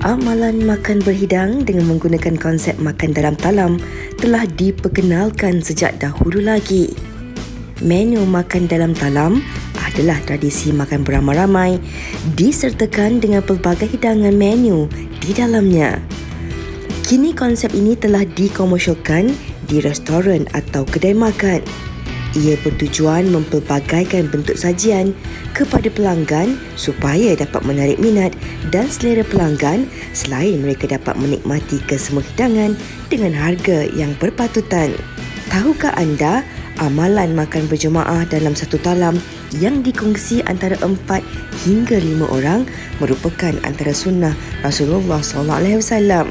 Amalan makan berhidang dengan menggunakan konsep makan dalam talam telah diperkenalkan sejak dahulu lagi. Menu makan dalam talam adalah tradisi makan beramai-ramai disertakan dengan pelbagai hidangan menu di dalamnya. Kini konsep ini telah dikomersialkan di restoran atau kedai makan. Ia bertujuan mempelbagaikan bentuk sajian kepada pelanggan supaya dapat menarik minat dan selera pelanggan selain mereka dapat menikmati kesemua hidangan dengan harga yang berpatutan. Tahukah anda amalan makan berjemaah dalam satu talam yang dikongsi antara 4 hingga 5 orang merupakan antara sunnah Rasulullah SAW.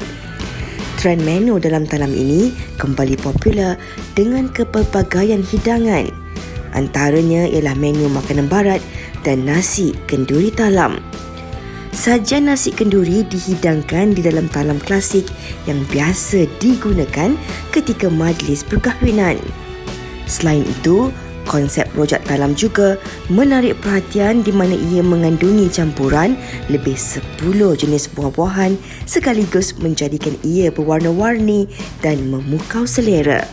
Trend menu dalam talam ini kembali popular dengan kepelbagaian hidangan. Antaranya ialah menu makanan barat dan nasi kenduri talam. Sajian nasi kenduri dihidangkan di dalam talam klasik yang biasa digunakan ketika majlis perkahwinan. Selain itu, konsep rojak talam juga menarik perhatian di mana ia mengandungi campuran lebih 10 jenis buah-buahan sekaligus menjadikan ia berwarna-warni dan memukau selera.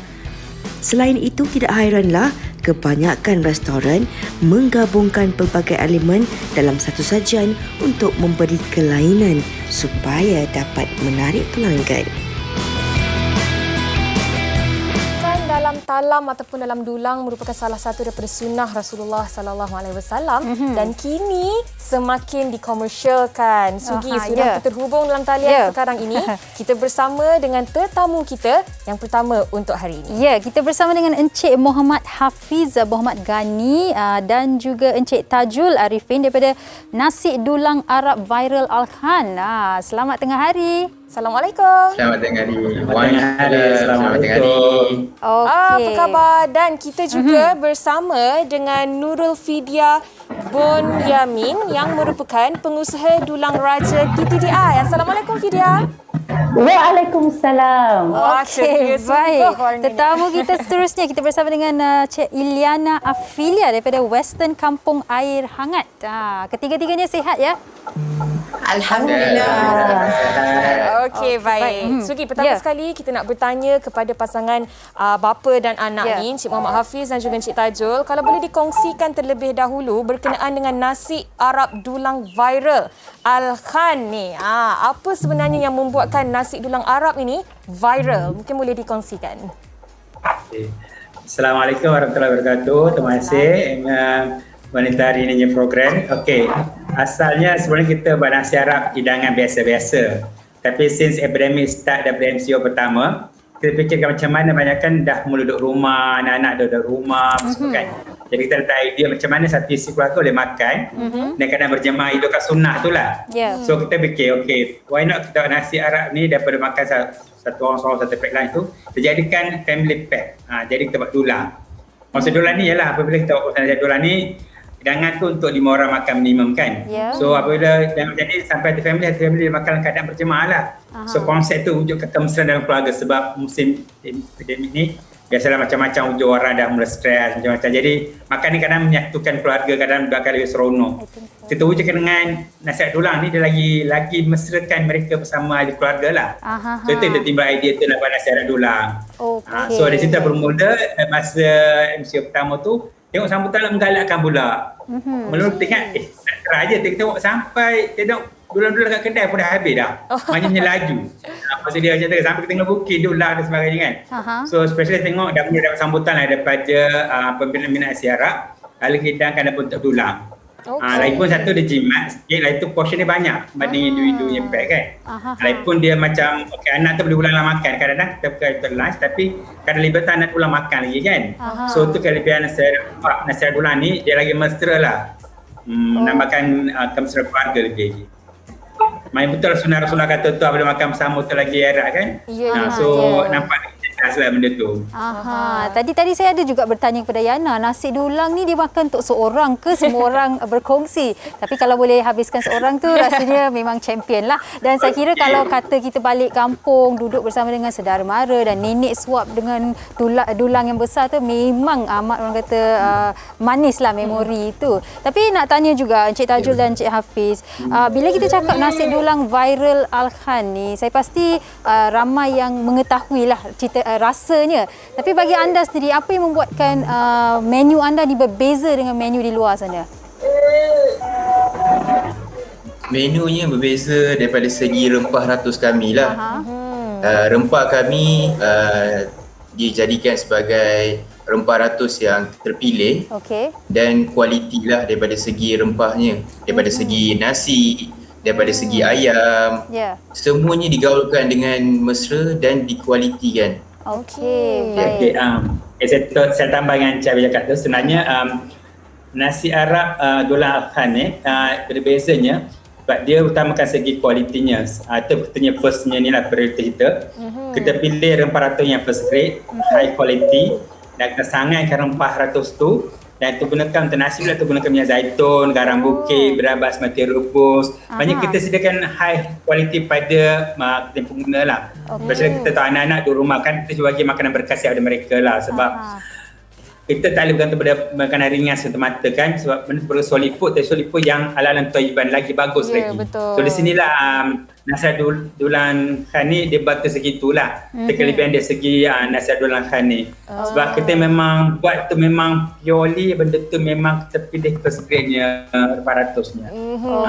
Selain itu, tidak hairanlah kebanyakan restoran menggabungkan pelbagai elemen dalam satu sajian untuk memberi kelainan supaya dapat menarik pelanggan. Dalam talam ataupun dalam dulang merupakan salah satu daripada sunnah Rasulullah sallallahu alaihi wasallam dan kini semakin dikomersialkan. Sugi sudah terhubung dalam talian sekarang ini. Kita bersama dengan tetamu kita yang pertama untuk hari ini. Ya, kita bersama dengan Encik Muhammad Hafiz Muhammad Ghani dan juga Encik Tajul Arifin daripada Nasi Dulang Arab Viral Al-Khan. Selamat tengah hari. Assalamualaikum. Selamat tengah hari. Selamat tengah hari. Apa khabar? Dan kita juga bersama dengan Nurul Fidia Bonyamin yang merupakan pengusaha dulang raja TTDI. Assalamualaikum Fidia. Waalaikumsalam. Okey, baik. Tetamu kita seterusnya, kita bersama dengan Cik Iliana Afilia daripada Western Kampung Air Hangat. Ketiga-tiganya sihat ya? Alhamdulillah. Okey, baik. Sugi, pertama sekali kita nak bertanya kepada pasangan bapa dan anak ni, Encik Muhammad Hafiz dan juga Encik Tajul, kalau boleh dikongsikan terlebih dahulu berkenaan dengan nasi Arab dulang viral Al-Khan ni. Apa sebenarnya yang membuatkan nasi dulang Arab ini viral? Mungkin boleh dikongsikan. Assalamualaikum warahmatullahi wabarakatuh. Terima kasih wanita hari ini program. Okey, asalnya sebenarnya kita buat nasi Arab hidangan biasa-biasa. Tapi since epidemic start daripada MCO pertama, kita fikirkan macam mana banyakkan dah mula duduk rumah, anak-anak dah duduk rumah, kan. Jadi kita letak idea macam mana satu isi keluarga boleh makan dan kadang berjemaah hidupkan sunnah tu lah. So kita fikir, okay, why not kita nasi Arab ni daripada makan satu orang seorang satu pack lunch tu, kita jadikan family pack. Jadi kita buat dulang. Maksud dulang ni ialah apabila kita buat nasi dulang ni, hidangan tu untuk 5 orang makan minimum kan. So apabila jadi sampai hati family makan keadaan berjemaah lah. So konsep tu wujud kemesraan dalam keluarga sebab musim epidemik ni biasalah macam-macam wujud orang dah mula stres macam-macam. Jadi makan ni kadang menyatukan keluarga, kadang bakal lebih seronok. Kita wujudkan dengan nasihat dulang ni dia lagi mesrakan mereka bersama ahli keluarga lah. So itu kita timbul idea tu nak buat nasihat dulang. So dari situ bermula masa MCO pertama tu tengok sambutan lah menggalakkan pula. Mula kita ingat, nak try je. Tengok sampai, tengok dulang-dulang kat kedai pun dah habis dah. Maknanya laju. Maksud dia macam tu, sampai kita tengah booking dulang dan sebagainya kan. So, especially tengok dah mula dapat sambutan lah daripada pembinaan minat nasi Arab. Lalu hidangkan dapat untuk dulang. Lagipun satu dia jimat sikit, lagi tu portion dia banyak banding individu yang pack kan. Lagipun dia macam, okay, anak tu boleh ulang makan. Kadang-kadang kita bukan untuk lunch tapi kadang lebih tak anak ulang makan lagi kan. So tu kelebihan nasi dulang ni, dia lagi mesra lah. Nambahkan kemesraan keluarga lebih lagi. Main betul Rasulullah kata tu, bila makan bersama tu lagi erat kan. So nampak khas lah benda tu. Tadi saya ada juga bertanya kepada Yana, nasi dulang ni dimakan untuk seorang ke semua orang berkongsi? Tapi kalau boleh habiskan seorang tu rasanya memang champion lah. Dan saya kira kalau kata kita balik kampung, duduk bersama dengan saudara mara dan nenek suap dengan dulang yang besar tu, memang amat orang kata manis lah memori itu. Tapi nak tanya juga Encik Tajul dan Encik Hafiz, bila kita cakap nasi dulang viral Al-Khan ni, saya pasti ramai yang mengetahui lah cerita rasanya. Tapi bagi anda sendiri, apa yang membuatkan menu anda ni berbeza dengan menu di luar sana? Menunya berbeza daripada segi rempah ratus kami lah. Rempah kami dijadikan sebagai rempah ratus yang terpilih dan kualiti lah daripada segi rempahnya, daripada segi nasi, daripada segi ayam, semuanya digaulkan dengan mesra dan dikualitikan. Saya tambah dengan Cik Abid cakap tu, sebenarnya nasi Arab dulang Al-Khan ni berbezanya sebab dia utamakan segi kualitinya. Itu katanya firstnya ni lah priority kita. Kita pilih rempah ratus yang first grade, high quality, dan kita sangankan rempah ratus tu dan kita gunakan untuk nasi pula, kita gunakan minyak zaitun, garam bukit, berabas, mati rebus. Banyak kita sediakan high quality pada pengguna lah. Sebab kita tahu anak-anak di rumah kan, kita bagi makanan berkhasiat pada mereka lah. Sebab kita tak boleh bergantung pada makanan ringan semata-mata kan, sebab benda perlu solid food, tapi solid food yang ala-ala Thailand lagi bagus lagi. Betul. So di sinilah nasi dulang Khan ni dia batas segitulah. Kelebihan dia segi nasi dulang Khan ni. Sebab kita memang buat tu memang purely benda tu memang kita pilih first grade-nya 400-nya.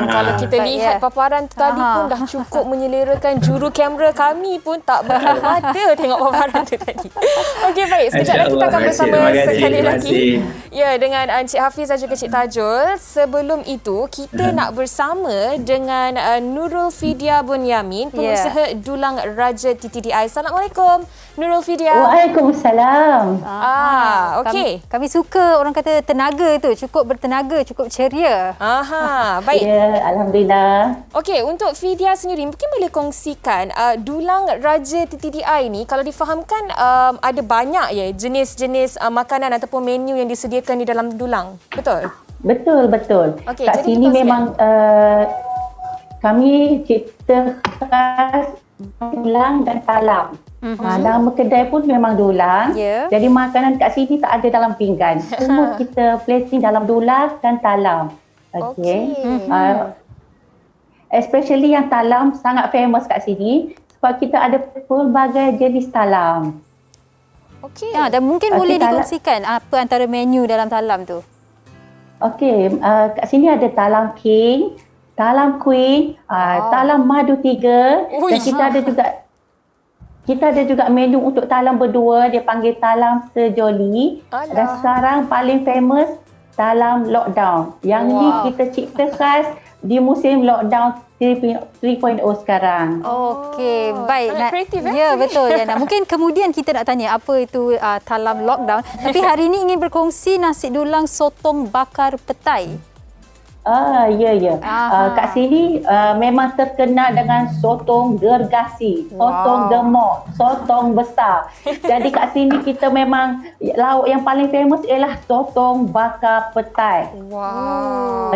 Kalau kita lihat paparan tu tadi pun dah cukup menyelerakan. Juru kamera kami pun tak berkelap mata tengok paparan tu tadi. Okey, baik. Sekejap lagi kita akan bersama sekali lagi. Ya, dengan Encik Hafiz dan juga Encik Tajul. Sebelum itu, kita nak bersama dengan Nurul Fidia Bunyamin, pengusaha dulang Raja TTDI. Assalamualaikum, Nurul Fidia. Waalaikumsalam. Okey. Kami suka orang kata tenaga tu, cukup bertenaga, cukup ceria. Baik. Ya, alhamdulillah. Okey, untuk Fidia sendiri, mungkin boleh kongsikan dulang Raja TTDI ni, kalau difahamkan ada banyak ya jenis-jenis makanan ataupun menu yang disediakan di dalam dulang. Betul? Betul. Okey, kat jadi sini memang kami cipta khas dulang dan talam. Nama kedai pun memang dulang. Jadi makanan kat sini tak ada dalam pinggan. Semua kita placing dalam dulang dan talam. Especially yang talam sangat famous kat sini sebab kita ada pelbagai jenis talam. Dan mungkin boleh dikongsikan apa antara menu dalam talam tu? Kat sini ada talam king, talam queen, talam madu 3 dan kita ada juga menu untuk talam berdua, dia panggil talam sejoli. Dan sekarang paling famous talam lockdown. Yang ni kita cipta khas di musim lockdown 3.0 sekarang. Okey, baik. Kreatif, ya, betul Yana. Mungkin kemudian kita nak tanya apa itu talam lockdown. Tapi hari ini ingin berkongsi nasi dulang sotong bakar petai. Ya. Kat sini memang terkenal dengan sotong gergasi, sotong gemuk, sotong besar. Jadi kat sini kita memang lauk yang paling famous ialah sotong bakar petai.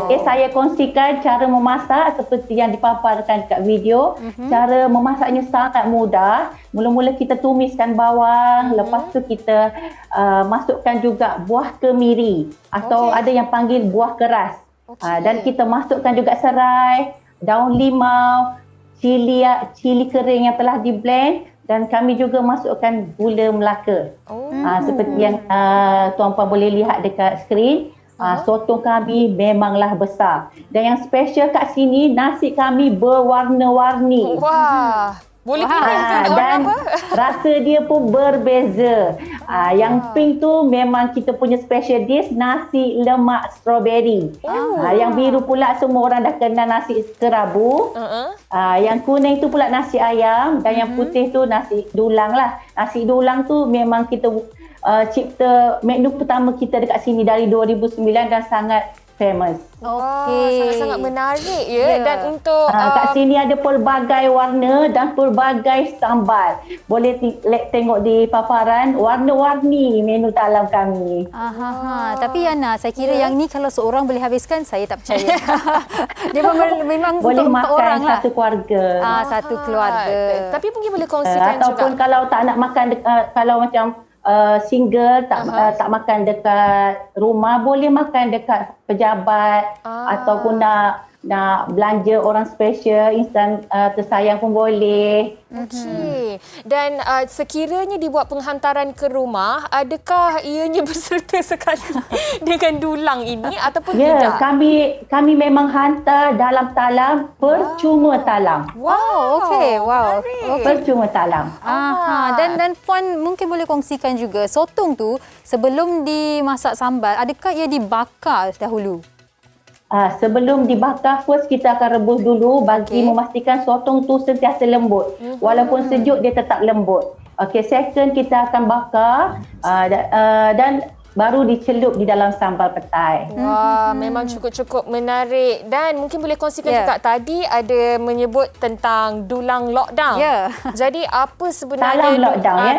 Okey, saya kongsikan cara memasak seperti yang dipaparkan kat video. Cara memasaknya sangat mudah. Mula-mula kita tumiskan bawang, lepas tu kita masukkan juga buah kemiri atau ada yang panggil buah keras. Dan kita masukkan juga serai, daun limau, cili kering yang telah di-blend dan kami juga masukkan gula Melaka. Seperti yang tuan-puan boleh lihat dekat skrin, sotong kami memanglah besar. Dan yang special kat sini, nasi kami berwarna-warni. Boleh pilih dan rasa dia pun berbeza. Yang pink tu memang kita punya special dish, nasi lemak strawberry. Yang biru pula semua orang dah kenal nasi kerabu. Yang kuning tu pula nasi ayam dan yang putih tu nasi dulang lah. Nasi dulang tu memang kita cipta menu pertama kita dekat sini dari 2009 dan sangat famous. Sangat-sangat menarik ya. Dan untuk Kat sini ada pelbagai warna dan pelbagai sambal. Boleh tengok di paparan, warna-warni menu talam kami. Tapi Yana, saya kira yang ni kalau seorang boleh habiskan, saya tak percaya. Dia memang Boleh untuk makan orang lah. satu keluarga. Satu keluarga. Tapi mungkin boleh kongsikan Ataupun juga. kalau tak nak makan, kalau macam single tak makan dekat rumah, boleh makan dekat pejabat ataupun nak belanja orang special, instan tersayang pun boleh. Okey. Dan sekiranya dibuat penghantaran ke rumah, adakah ianya berserta sekali dengan dulang ini ataupun tidak? Kami memang hantar dalam talam, percuma talam. Wow, Wow. Percuma talam. Dan Puan mungkin boleh kongsikan juga, sotong tu sebelum dimasak sambal, adakah ia dibakar dahulu? Sebelum dibakar, first kita akan rebus dulu bagi memastikan sotong tu sentiasa lembut. Walaupun sejuk, dia tetap lembut. Second kita akan bakar dan baru dicelup di dalam sambal petai. Wah, memang cukup-cukup menarik. Dan mungkin boleh kongsikan juga, tadi ada menyebut tentang dulang lockdown. Jadi apa sebenarnya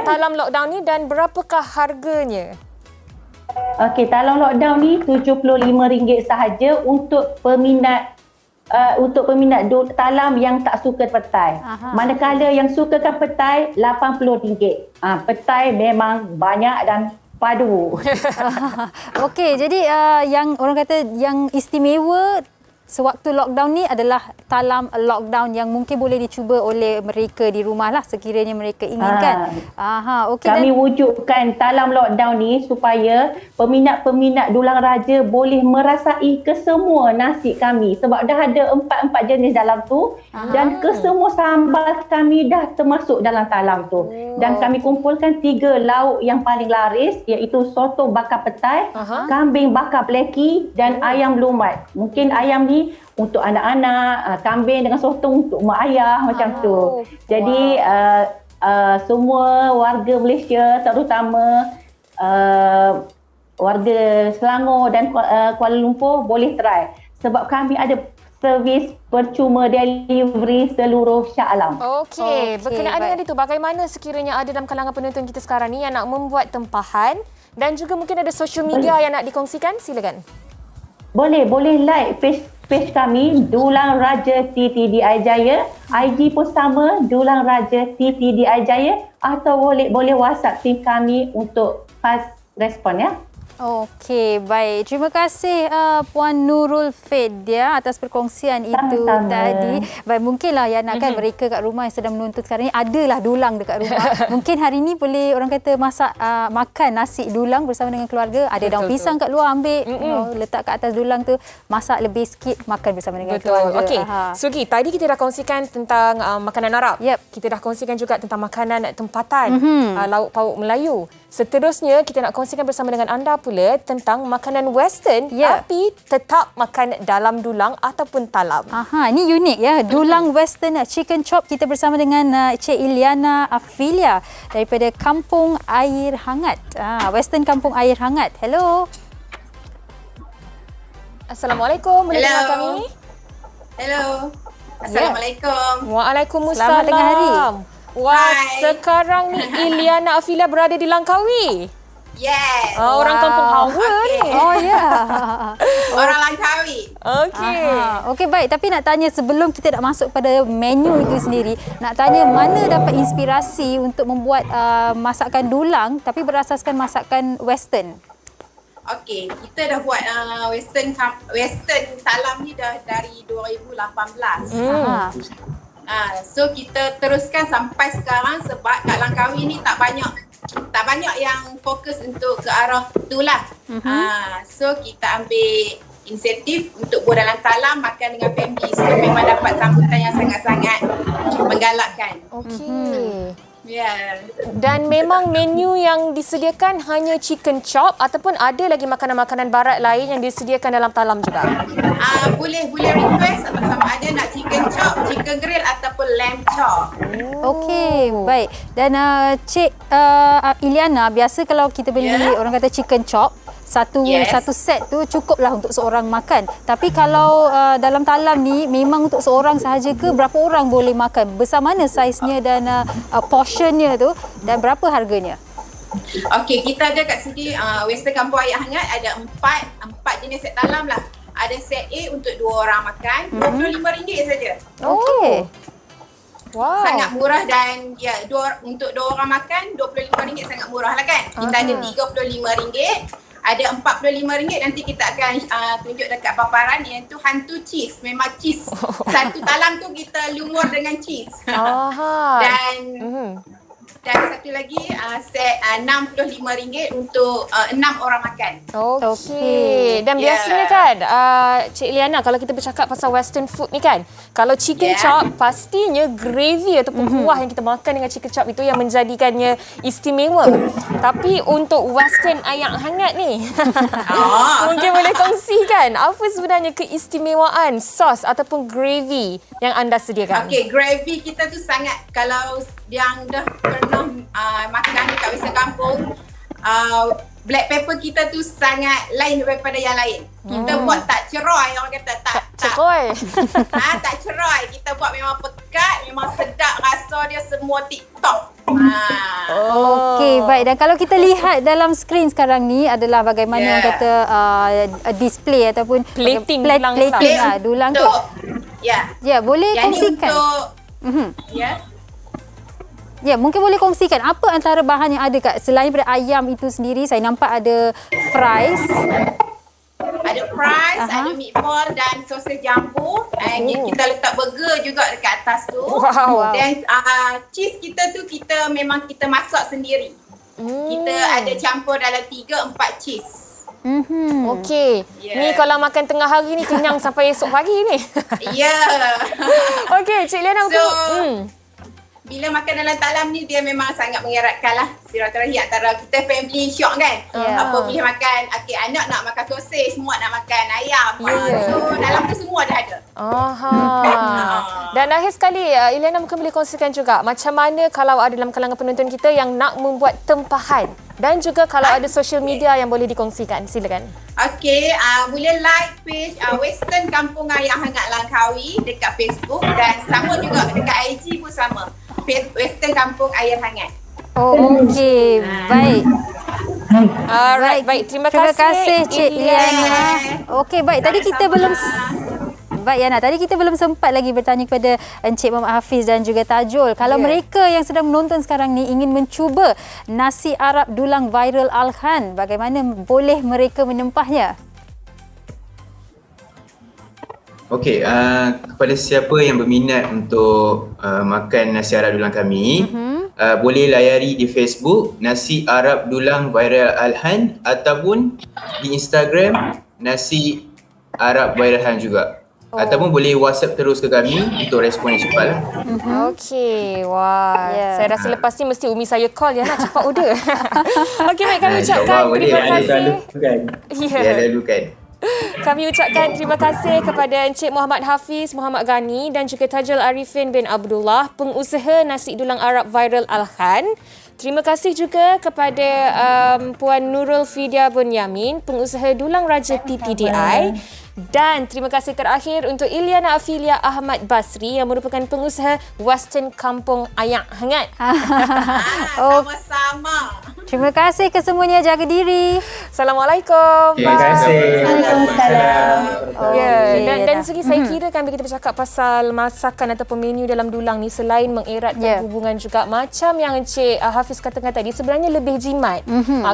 talam lockdown ni dan berapakah harganya? Talam lockdown ni RM75 sahaja untuk peminat talam yang tak suka petai. Manakala yang sukakan petai, RM80. Petai memang banyak dan padu. Jadi yang orang kata yang istimewa sewaktu lockdown ni adalah talam lockdown yang mungkin boleh dicuba oleh mereka di rumah lah sekiranya mereka inginkan. Kami wujudkan talam lockdown ni supaya peminat-peminat dulang raja boleh merasai kesemua nasi kami sebab dah ada 4 jenis dalam tu dan kesemua sambal kami dah termasuk dalam talam tu. Dan kami kumpulkan 3 lauk yang paling laris iaitu soto bakar petai, kambing bakar pleki dan ayam lumat. Mungkin ayam ni untuk anak-anak, kambing dengan sotong untuk mak ayah macam tu. Jadi semua warga Malaysia, terutama warga Selangor dan Kuala Lumpur boleh try sebab kami ada servis percuma delivery seluruh Shah Alam. Okey, berkenaan dengan itu, bagaimana sekiranya ada dalam kalangan penonton kita sekarang ni yang nak membuat tempahan dan juga mungkin ada social media yang nak dikongsikan, silakan. Boleh like page kami Dulang Raja TTDI Jaya, IG pun sama Dulang Raja TTDI Jaya, atau boleh WhatsApp tim kami untuk fast respon ya. Okey, baik. Terima kasih Puan Nurul Fedia atas perkongsian itu tadi. Baik, mungkinlah Yana kan mereka kat rumah yang sedang menonton sekarang ni adalah dulang dekat rumah. Mungkin hari ni boleh orang kata masak makan nasi dulang bersama dengan keluarga. Ada daun pisang kat luar, ambil letak kat atas dulang tu, masak lebih sikit, makan bersama dengan keluarga. Okey. Sugi, tadi kita dah kongsikan tentang makanan Arab. Kita dah kongsikan juga tentang makanan tempatan, lauk pauk Melayu. Seterusnya kita nak kongsikan bersama dengan anda pula tentang makanan western tapi tetap makan dalam dulang ataupun talam. Ini unik ya. Dulang western chicken chop. Kita bersama dengan Cik Iliana Afilia daripada Kampung Air Hangat. Western Kampung Air Hangat. Hello. Assalamualaikum. Boleh dengar kami? Hello. Assalamualaikum. Waalaikumsalam. Selamat tengah hari. Wah, sekarang ni Iliana Afilia berada di Langkawi. Yes. Orang kampung Hawa ni. Oh ya. Orang Langkawi. Okey, baik. Tapi nak tanya sebelum kita nak masuk pada menu itu sendiri, nak tanya mana dapat inspirasi untuk membuat masakan dulang tapi berasaskan masakan western? Okey, kita dah buat western talam ni dah dari 2018. So kita teruskan sampai sekarang sebab kat Langkawi ni tak banyak yang fokus untuk ke arah tu lah. So kita ambil inisiatif untuk buat dalam talam, makan dengan family. So memang dapat sambutan yang sangat-sangat menggalakkan. Okey. Dan memang menu yang disediakan hanya chicken chop ataupun ada lagi makanan-makanan barat lain yang disediakan dalam talam juga? Boleh request sama ada nak chicken chop, chicken grill ataupun lamb chop. Okey, baik. Dan Cik Iliana, biasa kalau kita beli orang kata chicken chop, satu set tu cukuplah untuk seorang makan. Tapi kalau dalam talam ni memang untuk seorang sahaja ke, berapa orang boleh makan? Besar mana saiznya dan portionnya tu dan berapa harganya? Okey, kita ada kat sini Western Kampung Ayam Hangat ada empat jenis set talam lah. Ada set A untuk 2 orang makan, RM25 saja. Okey. Wow. Sangat murah dan untuk 2 orang makan RM25 sangat murah lah kan. Kita ada RM35, ada RM45. Nanti kita akan tunjuk dekat paparan, iaitu hantu cheese. Memang cheese. Satu talam tu kita lumur dengan cheese. Dan satu lagi set RM65 untuk 6 orang makan. Okey. Dan biasanya kan Cik Liana, kalau kita bercakap pasal western food ni kan, kalau chicken chop pastinya gravy ataupun kuah yang kita makan dengan chicken chop itu yang menjadikannya istimewa. Tapi untuk western ayam hangat ni mungkin boleh kongsikan apa sebenarnya keistimewaan sos ataupun gravy yang anda sediakan? Okey, gravy kita tu sangat, kalau yang dah pernah makan dekat Western Kampung, black pepper kita tu sangat lain daripada yang lain. Kita buat tak ceroy, orang kata tak ceroy. Tak ceroy. Kita buat memang pekat, memang sedap, rasa dia semua TikTok. Okey, baik. Dan kalau kita lihat dalam skrin sekarang ni adalah bagaimana orang kata display ataupun plating dulang tu. Ya, boleh yang kongsikan. Ya, mungkin boleh kongsikan apa antara bahan yang ada kat selain daripada ayam itu sendiri. Saya nampak ada fries. Ada fries, ada meatball dan sosis jambu. Kita letak burger juga dekat atas tu. Wow. Dan cheese kita tu kita masak sendiri. Kita ada campur dalam 3-4 cheese. Okey. Ni kalau makan tengah hari ni kenyang sampai esok pagi ni. Okey, Cik Liana bila makan dalam talam ni dia memang sangat mengeratkan lah silaturahmi antara kita family syok kan. Apa boleh makan, anak nak makan sosis, semua nak makan ayam. So dalam tu semua dah ada. Dan akhir sekali Ilyana mungkin boleh kongsikan juga macam mana kalau ada dalam kalangan penonton kita yang nak membuat tempahan dan juga kalau ada social media yang boleh dikongsikan. Silakan. Okey, boleh like page Western Kampung Ayam Hangat Langkawi dekat Facebook dan sama juga dekat IG pun sama. Western Kampung Ayam Hangat. Okey, baik. Alright, baik. Terima kasih Cik Liana. Okey, baik. Tadi kita belum Yana, tadi kita belum sempat lagi bertanya kepada Encik Muhammad Hafiz dan juga Tajul. Kalau mereka yang sedang menonton sekarang ni ingin mencuba nasi Arab dulang viral Al-Han, bagaimana boleh mereka menempahnya? Okey, kepada siapa yang berminat untuk makan nasi Arab dulang kami, boleh layari di Facebook Nasi Arab Dulang Viral Al-Han ataupun di Instagram Nasi Arab Viral Al-Han juga. Ataupun boleh WhatsApp terus ke kami untuk respon yang cepat. Okey, wah. Saya rasa lepas ni mesti umi saya call ya nak cepat order. Okey, baik, kami ucapkan terima kasih. Ya, lalu kan. Kami ucapkan terima kasih kepada Encik Muhammad Hafiz Muhammad Ghani dan juga Tajul Arifin bin Abdullah, pengusaha nasi dulang Arab Viral Al-Han. Terima kasih juga kepada Puan Nurul Fidia Bunyamin, pengusaha dulang Raja TTDI. Dan terima kasih terakhir untuk Ilyana Afilia Ahmad Basri yang merupakan pengusaha Western Kampung Ayam Hangat. Sama-sama. Terima kasih kesemuanya, jaga diri. Assalamualaikum. Terima kasih. Waalaikumsalam. Dan segi saya kira kan bila kita bercakap pasal masakan ataupun menu dalam dulang ni, selain mengeratkan hubungan juga macam yang Encik Hafiz katakan tadi, sebenarnya lebih jimat.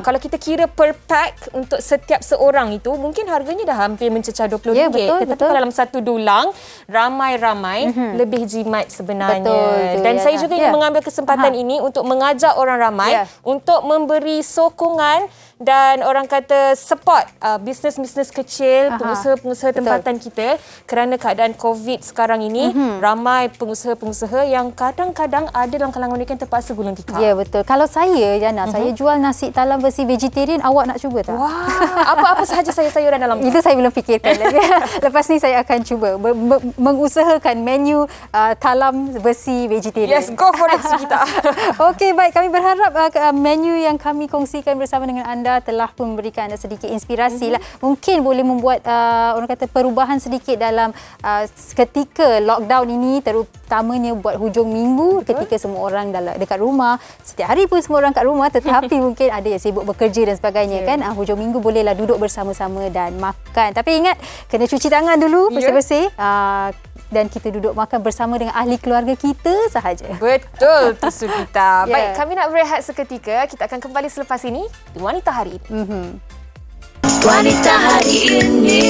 Kalau kita kira per pack untuk setiap seorang itu mungkin harganya dah hampir mencecah RM20. Tetapi kalau dalam satu dulang ramai-ramai lebih jimat sebenarnya. Dan saya juga ingin mengambil kesempatan ini untuk mengajak orang ramai untuk memberi sokongan dan orang kata support bisnes-bisnes kecil, pengusaha-pengusaha tempatan kita, kerana keadaan COVID sekarang ini ramai pengusaha-pengusaha yang kadang-kadang ada dalam kalangan mereka yang terpaksa gulung tikar. Ya, betul. Kalau saya, Yana, saya jual nasi talam versi vegetarian, awak nak cuba tak? Wah, apa-apa sahaja sayur-sayuran dalam tu? Itu saya belum fikirkan lagi. Lepas ni saya akan cuba mengusahakan menu talam versi vegetarian. Yes, go for it, Sugita. Okey, baik. Kami berharap menu yang kami kongsikan bersama dengan anda anda telah pun memberikan anda sedikit inspirasi lah. Mungkin boleh membuat orang kata perubahan sedikit dalam ketika lockdown ini, terutamanya buat hujung minggu ketika semua orang dekat rumah. Setiap hari pun semua orang kat rumah, tetapi mungkin ada yang sibuk bekerja dan sebagainya kan. Hujung minggu bolehlah duduk bersama-sama dan makan. Tapi ingat, kena cuci tangan dulu bersih-bersih. Dan kita duduk makan bersama dengan ahli keluarga kita sahaja. Betul tu Sugita. Baik, kami nak berehat seketika. Kita akan kembali selepas ini di Wanita Hari Ini. Wanita Hari Ini.